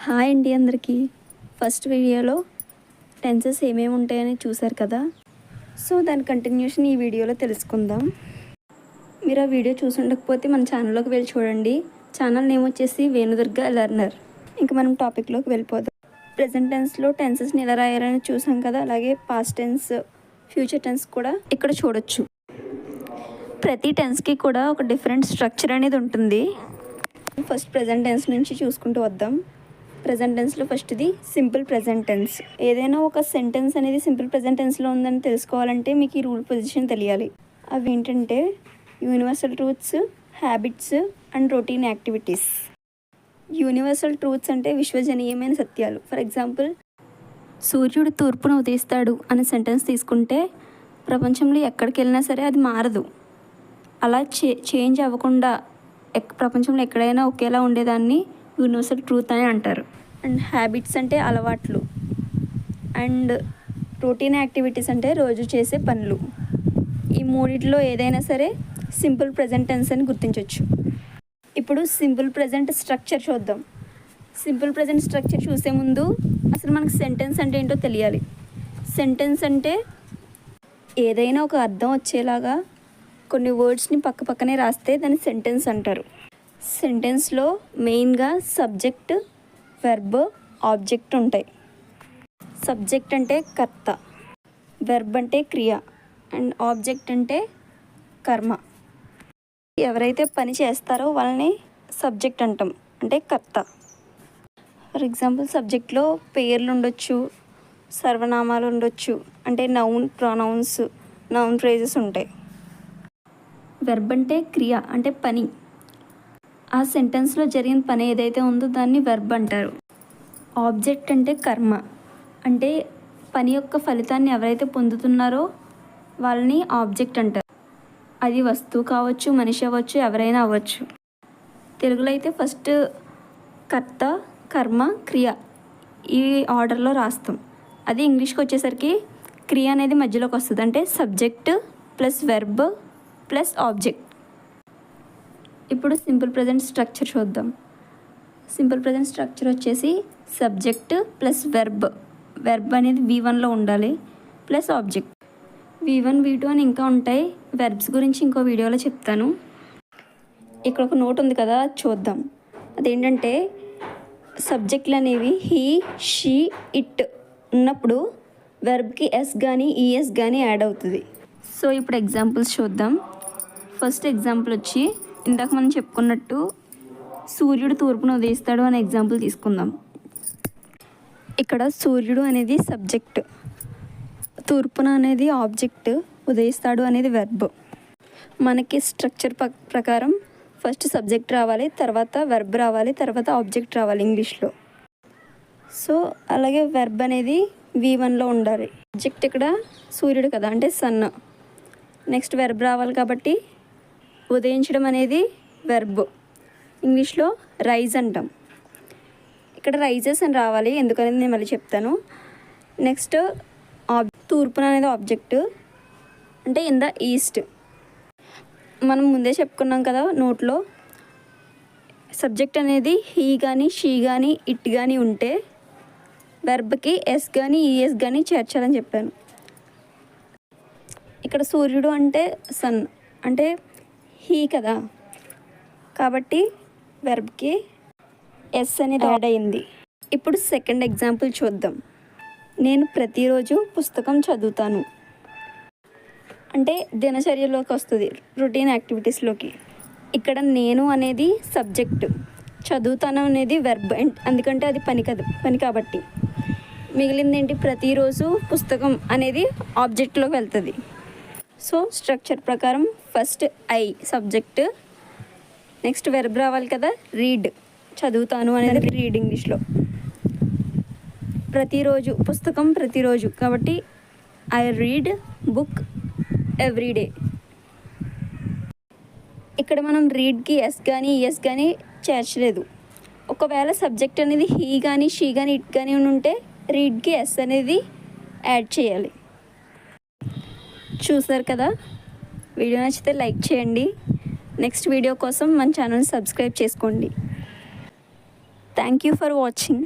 Hi అండి అందరికీ. First వీడియోలో టెన్సెస్ ఏమేమి ఉంటాయని చూసారు కదా. సో దాని కంటిన్యూషన్ ఈ వీడియోలో తెలుసుకుందాం. మీరు ఆ వీడియో చూసి ఉండకపోతే మన ఛానల్లోకి వెళ్ళి చూడండి. ఛానల్ నేమ్ వచ్చేసి వేణుదుర్గ లెర్నర్. ఇంకా మనం టాపిక్లోకి వెళ్ళిపోదాం. ప్రెజెంట్ టెన్స్లో టెన్సెస్ని ఎలా రాయాలని చూసాం కదా, అలాగే పాస్ట్ టెన్స్, ఫ్యూచర్ టెన్స్ కూడా ఇక్కడ చూడొచ్చు. ప్రతి టెన్స్కి కూడా ఒక డిఫరెంట్ స్ట్రక్చర్ అనేది ఉంటుంది. ఫస్ట్ ప్రెజెంట్ టెన్స్ నుంచి చూసుకుంటూ వద్దాం. ప్రెజెంట్ టెన్స్లో ఫస్ట్ది సింపుల్ ప్రెజెంట్ టెన్స్. ఏదైనా ఒక సెంటెన్స్ అనేది సింపుల్ ప్రెజెంట్ టెన్స్లో ఉందని తెలుసుకోవాలంటే మీకు ఈ రూల్ పొజిషన్ తెలియాలి. అవి ఏంటంటే universal truths, habits and routine activities. Universal truths అంటే విశ్వజనీయమైన సత్యాలు. ఫర్ ఎగ్జాంపుల్, సూర్యుడు తూర్పున ఉదయిస్తాడు అనే సెంటెన్స్ తీసుకుంటే ప్రపంచంలో ఎక్కడికి వెళ్ళినా సరే అది మారదు. అలా చేంజ్ అవ్వకుండా ప్రపంచంలో ఎక్కడైనా ఒకేలా ఉండేదాన్ని యూనివర్సల్ ట్రూత్ అని అంటారు. అండ్ హ్యాబిట్స్ అంటే అలవాట్లు, అండ్ రొటీన్ యాక్టివిటీస్ అంటే రోజు చేసే పనులు. ఈ మూడిట్లో ఏదైనా సరే సింపుల్ ప్రెజెంట్ టెన్స్ అని గుర్తించవచ్చు. ఇప్పుడు సింపుల్ ప్రెజెంట్ స్ట్రక్చర్ చూద్దాం. సింపుల్ ప్రెజెంట్ స్ట్రక్చర్ చూసే ముందు అసలు మనకు సెంటెన్స్ అంటే ఏంటో తెలియాలి. సెంటెన్స్ అంటే ఏదైనా ఒక అర్థం వచ్చేలాగా కొన్ని వర్డ్స్ని పక్కనే రాస్తే దాన్ని సెంటెన్స్ అంటారు. సెంటెన్స్లో మెయిన్గా సబ్జెక్ట్, వెర్బ్, ఆబ్జెక్ట్ ఉంటాయి. సబ్జెక్ట్ అంటే కర్త, వెర్బ్ అంటే క్రియ, అండ్ ఆబ్జెక్ట్ అంటే కర్మ. ఎవరైతే పని చేస్తారో వాళ్ళని సబ్జెక్ట్ అంటాం, అంటే కర్త. ఫర్ ఎగ్జాంపుల్, సబ్జెక్ట్లో పేర్లు ఉండొచ్చు, సర్వనామాలు ఉండొచ్చు, అంటే నౌన్, ప్రొనౌన్స్, నౌన్ ఫ్రేజెస్ ఉంటాయి. వెర్బ్ అంటే క్రియ, అంటే పని. ఆ సెంటెన్స్లో జరిగిన పని ఏదైతే ఉందో దాన్ని వెర్బ్ అంటారు. ఆబ్జెక్ట్ అంటే కర్మ, అంటే పని యొక్క ఫలితాన్ని ఎవరైతే పొందుతున్నారో వాళ్ళని ఆబ్జెక్ట్ అంటారు. అది వస్తువు కావచ్చు, మనిషి అవ్వచ్చు, ఎవరైనా అవ్వచ్చు. తెలుగులో అయితే ఫస్ట్ కర్త, కర్మ, క్రియ ఈ ఆర్డర్లో రాస్తాం. అది ఇంగ్లీష్కి వచ్చేసరికి క్రియ అనేది మధ్యలోకి వస్తుంది, అంటే subject plus verb plus object. ఇప్పుడు సింపుల్ ప్రెజెంట్ స్ట్రక్చర్ చూద్దాం. సింపుల్ ప్రెజెంట్ స్ట్రక్చర్ వచ్చేసి సబ్జెక్ట్ ప్లస్ వెర్బ్. వెర్బ్ అనేది V1లో ఉండాలి, ప్లస్ ఆబ్జెక్ట్. V1, V2 అని ఇంకా ఉంటాయి. వెర్బ్స్ గురించి ఇంకో వీడియోలో చెప్తాను. ఇక్కడ ఒక నోట్ ఉంది కదా, చూద్దాం. అదేంటంటే సబ్జెక్టులు అనేవి హీ, షీ, ఇట్ ఉన్నప్పుడు వెర్బ్కి ఎస్ కానీ ఈఎస్ కానీ యాడ్ అవుతుంది. సో ఇప్పుడు ఎగ్జాంపుల్స్ చూద్దాం. ఫస్ట్ ఎగ్జాంపుల్ వచ్చి ఇందాక మనం చెప్పుకున్నట్టు సూర్యుడు తూర్పున ఉదయిస్తాడు అనే ఎగ్జాంపుల్ తీసుకుందాం. ఇక్కడ సూర్యుడు అనేది సబ్జెక్ట్, తూర్పున అనేది ఆబ్జెక్ట్, ఉదయిస్తాడు అనేది వెర్బ్. మనకి స్ట్రక్చర్ ప్రకారం ఫస్ట్ సబ్జెక్ట్ రావాలి, తర్వాత వెర్బ్ రావాలి, తర్వాత ఆబ్జెక్ట్ రావాలి ఇంగ్లీష్లో. సో అలాగే వెర్బ్ అనేది V1లో ఉండాలి. ఆబ్జెక్ట్ ఇక్కడ సూర్యుడు కదా, అంటే సన్. నెక్స్ట్ వెర్బ్ రావాలి కాబట్టి ఉదయించడం అనేది వెర్బ్, ఇంగ్లీష్లో రైజ్ అంటాం. ఇక్కడ రైజెస్ అని రావాలి, ఎందుకనేది నేను మళ్ళీ చెప్తాను. నెక్స్ట్ తూర్పున అనేది ఆబ్జెక్ట్, అంటే ఇన్ ద ఈస్ట్. మనం ముందే చెప్పుకున్నాం కదా నోట్లో, సబ్జెక్ట్ అనేది హీ కానీ, షీ కానీ, ఇట్ కానీ ఉంటే వెర్బ్కి ఎస్ కానీ ఈఎస్ కానీ చేర్చాలని చెప్పాను. ఇక్కడ సూర్యుడు అంటే సన్, అంటే హీ కదా, కాబట్టి వెర్బ్కి ఎస్ అనేది యాడ్ అయింది. ఇప్పుడు సెకండ్ ఎగ్జాంపుల్ చూద్దాం. నేను ప్రతిరోజు పుస్తకం చదువుతాను, అంటే దినచర్యలోకి వస్తుంది, రొటీన్ యాక్టివిటీస్లోకి. ఇక్కడ నేను అనేది సబ్జెక్ట్, చదువుతాను అనేది వెర్బ్, ఎందుకంటే అది పని కాబట్టి. మిగిలింది ఏంటి, ప్రతిరోజు పుస్తకం అనేది ఆబ్జెక్ట్లోకి వెళ్తుంది. సో స్ట్రక్చర్ ప్రకారం first I subject, next verb రావాలి కదా, రీడ్, చదువుతాను అనేది రీడ్ ఇంగ్లీష్లో. ప్రతిరోజు పుస్తకం, ప్రతిరోజు కాబట్టి ఐ రీడ్ బుక్ ఎవ్రీడే. ఇక్కడ మనం రీడ్కి ఎస్ కానీ ఈఎస్ కానీ చేర్చలేదు. ఒకవేళ సబ్జెక్ట్ అనేది హీ కానీ, షీ కానీ, ఇట్ కానీ ఉంటే రీడ్కి ఎస్ అనేది యాడ్ చేయాలి. చూసారు కదా. వీడియో నచ్చితే లైక్ చేయండి. నెక్స్ట్ వీడియో కోసం మన ఛానల్ని సబ్స్క్రైబ్ చేసుకోండి. Thank you for watching.